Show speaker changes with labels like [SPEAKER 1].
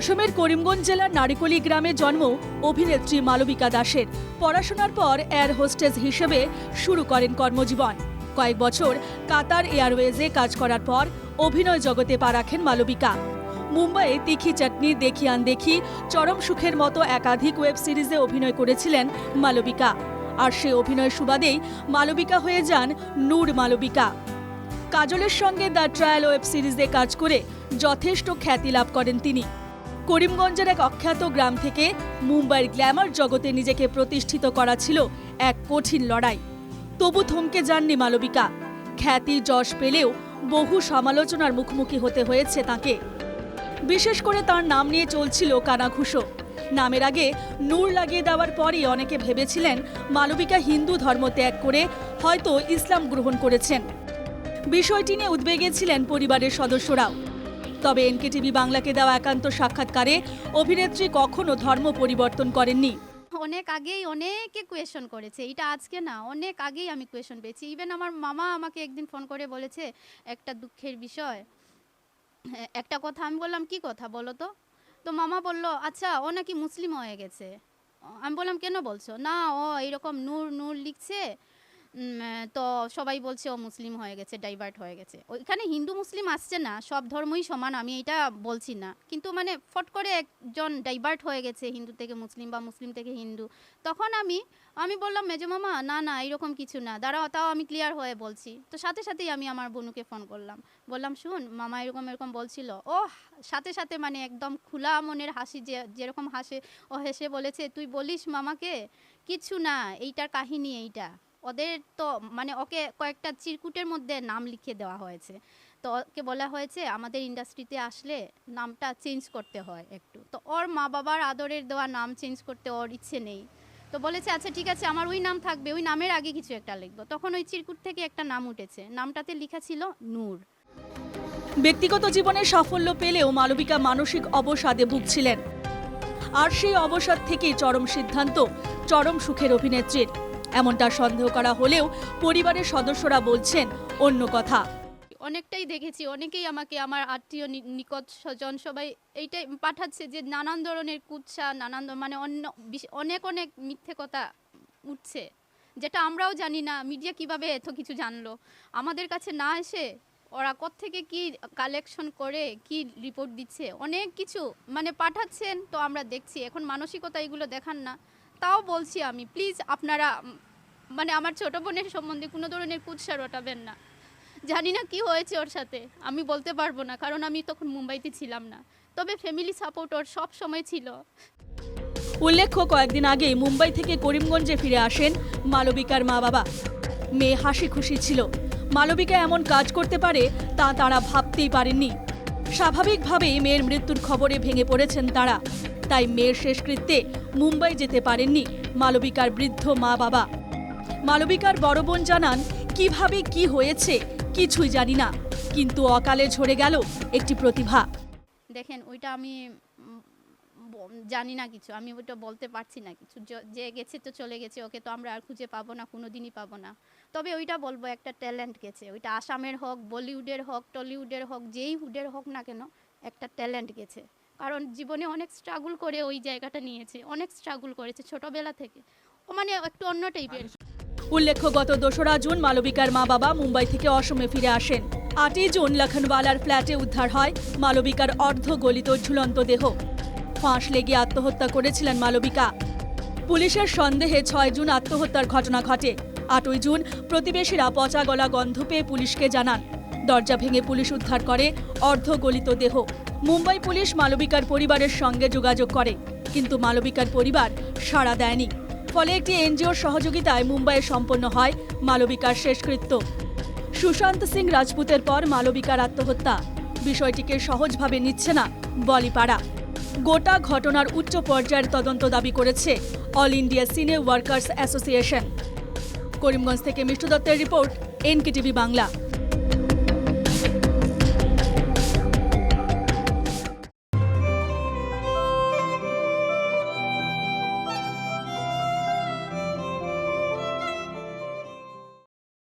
[SPEAKER 1] অসমের করিমগঞ্জ জেলার নারিকলি গ্রামে জন্ম অভিনেত্রী মালবিকা দাসের। পড়াশোনার পর এয়ার হোস্টেস হিসেবে শুরু করেন কর্মজীবন। কয়েক বছর কাতার এয়ারওয়েজে কাজ করার পর অভিনয় জগতে পা রাখেন মালবিকা। মুম্বাইয়ে তিখি চাটনি, দেখি আনদেখি, চরম সুখের মতো একাধিক ওয়েব সিরিজে অভিনয় করেছিলেন মালবিকা। আর সে অভিনয় সুবাদেই মালবিকা হয়ে যান নূর মালবিকা। কাজলের সঙ্গে দ্য ট্রায়াল ওয়েব সিরিজে কাজ করে যথেষ্ট খ্যাতি লাভ করেন তিনি। করিমগঞ্জের এক অখ্যাত গ্রাম থেকে মুম্বাইয়ের গ্ল্যামার জগতে নিজেকে প্রতিষ্ঠিত করা ছিল এক কঠিন লড়াই। তবু থমকে যাননি মালবিকা। খ্যাতি যশ পেলেও বহু সমালোচনার মুখোমুখি হতে হয়েছে তাকে। বিশেষ করে তার নাম নিয়ে চলছিল কানাঘুষো। নামের আগে নূর লাগিয়ে দেওয়ার পরই অনেকে ভেবেছিলেন মালবিকা হিন্দু ধর্ম ত্যাগ করে হয়তো ইসলাম গ্রহণ করেছেন। বিষয়টি নিয়ে উদ্বেগে ছিলেন পরিবারের সদস্যরাও। তবে এনকেটিভি বাংলাকে দেওয়া একান্ত সাক্ষাৎকারে অভিনেত্রী কখনো ধর্ম পরিবর্তন করেননি।
[SPEAKER 2] অনেক আগেই অনেকে কোয়েশন করেছে, এটা আজকে না, অনেক আগেই আমি কোয়েশন পেয়েছি। ইভেন আমার মামা আমাকে একদিন ফোন করে বলেছে একটা দুঃখের বিষয়, একটা কথা। আমি বললাম কি কথা বলো তো? তো মামা বলল আচ্ছা ও নাকি মুসলিম হয়ে গেছে। আমি বললাম কেন বলছো? না ও এইরকম নূর নূর লিখছে, তো সবাই বলছে ও মুসলিম হয়ে গেছে, ডাইভার্ট হয়ে গেছে। ওইখানে হিন্দু মুসলিম আসছে না, সব ধর্মই সমান, আমি এটা বলছি না, কিন্তু মানে ফট করে একজন ডাইভার্ট হয়ে গেছে হিন্দু থেকে মুসলিম বা মুসলিম থেকে হিন্দু। তখন আমি বললাম মেজো মামা না না এরকম কিছু না, দাঁড়াও তাও আমি ক্লিয়ার হয়ে বলছি। তো সাথে সাথেই আমি আমার বোনুকে ফোন করলাম, বললাম শুন মামা এরকম এরকম বলছিল। ও সাথে সাথে মানে একদম খোলা মনের হাসি, যেরকম হাসে ও হেসে বলেছে তুই বলিস মামাকে, কিছু না, এইটার কাহিনী এইটা। ওদের তো মানে ওকে কয়েকটা চিরকুটের মধ্যে নাম লিখে দেওয়া হয়েছে। তো ওকে বলা হয়েছে আমাদের ইন্ডাস্ট্রিতে আসলে নামটা চেঞ্জ করতে হয় একটু। তো ওর মা বাবার আদরের দেওয়া নাম চেঞ্জ করতে ওর ইচ্ছে নেই। তো বলেছে আচ্ছা ঠিক আছে আমার ওই নাম থাকবে, ওই নামের আগে কিছু একটা লিখবো। তখন ওই চিরকুট থেকে একটা নাম উঠেছে, নামটাতে লেখা ছিল নূর।
[SPEAKER 1] ব্যক্তিগত জীবনে সাফল্য পেলেও মালবিকা মানসিক অবসাদে ভুগছিলেন। আর সেই অবসাদ থেকেই চরম সিদ্ধান্ত, চরম সুখের অভিনেত্রীর। এমনটা সন্দেহ করা হলেও পরিবারের সদস্যরা বলছেন অন্য কথা।
[SPEAKER 2] অনেকটাই দেখেছি, অনেকেই আমাকে, আমার আত্মীয় নিকট স্বজন সবাই এইটাই পাঠাচ্ছে যে নানান ধরনের কুৎসা, নানান মানে অনেক অনেক মিথ্যে কথা উঠছে, যেটা আমরাও জানি না মিডিয়া কিভাবে এত কিছু জানলো আমাদের কাছে না এসে। ওরা কোত্থেকে কি কালেকশন করে কি রিপোর্ট দিচ্ছে, অনেক কিছু মানে পাঠাচ্ছেন। তো আমরা দেখছি, এখন মানসিকতা এগুলো দেখান না। তাও বলছি আমি প্লিজ আপনারা মানে আমার ছোটো বোনের সম্বন্ধে কোনো ধরনের কুৎসা রটাবেন না। জানি না কি হয়েছে ওর সাথে, আমি বলতে পারবো না, কারণ আমি তখন মুম্বাইতে ছিলাম না। তবে ফ্যামিলি সাপোর্ট ওর সব সময় ছিল।
[SPEAKER 1] উল্লেখ্য কয়েকদিন আগেই মুম্বাই থেকে করিমগঞ্জে ফিরে আসেন মালবিকার মা বাবা। মেয়ে হাসি খুশি ছিল। মালবিকা এমন কাজ করতে পারে তা তারা ভাবতেই পারেননি। স্বাভাবিকভাবেই মেয়ের মৃত্যুর খবরে ভেঙে পড়েছেন তারা। তাই মেয়ের শেষকৃত্যে মুম্বাই যেতে পারেননি মালবিকার বৃদ্ধ মা বাবা। মালবিকার বড় বোন জানান কিভাবে কি হয়েছে কিছুই জানি না, কিন্তু অকালে ঝরে গেল একটি প্রতিভা।
[SPEAKER 2] দেখেন ওইটা আমি জানি না কিছু, আমি ওইটা বলতে পারছি না কিছু। যে গেছে তো চলে গেছে, ওকে তো আমরা আর খুঁজে পাবো না, কোনো দিনই পাবো না। তবে ওইটা বলবো একটা ট্যালেন্ট গেছে, ওইটা আসামের হোক, বলিউডের হোক, টলিউডের হোক, যেই হুডের হোক না কেন, একটা ট্যালেন্ট গেছে। কারণ জীবনে অনেক স্ট্রাগল করে ওই জায়গাটা নিয়েছে, অনেক স্ট্রাগল করেছে ছোটবেলা থেকে। ও মানে একটু অন্য টাইপের।
[SPEAKER 1] উল্লেখ্য গত 2রা জুন মালবিকার মা বাবা মুম্বাই থেকে অসমে ফিরে আসেন। 8ই জুন লখনওয়ালার ফ্ল্যাটে উদ্ধার হয় মালবিকার অর্ধগলিত ঝুলন্ত দেহ। ফাঁস লেগে আত্মহত্যা করেছিলেন মালবিকা। পুলিশের সন্দেহে 6 জুন আত্মহত্যার ঘটনা ঘটে। 8ই জুন প্রতিবেশীরা পচা গলা গন্ধ পেয়ে পুলিশকে জানান। দরজা ভেঙে পুলিশ উদ্ধার করে অর্ধগলিত দেহ। মুম্বাই পুলিশ মালবিকার পরিবারের সঙ্গে যোগাযোগ করে, কিন্তু মালবিকার পরিবার সাড়া দেয়নি। ফলে একটি এনজিওর সহযোগিতায় মুম্বাইয়ে সম্পন্ন হয় মালবিকার শেষকৃত্য। সুশান্ত সিং রাজপুতের পর মালবিকার আত্মহত্যা। বিষয়টিকে সহজভাবে নিচ্ছে না বলিপাড়া। গোটা ঘটনার উচ্চ পর্যায়ের তদন্ত দাবি করেছে অল ইন্ডিয়া সিনে ওয়ার্কার্স অ্যাসোসিয়েশন। করিমগঞ্জ থেকে মিষ্টু দত্তের রিপোর্ট, এনকেটিভি বাংলা।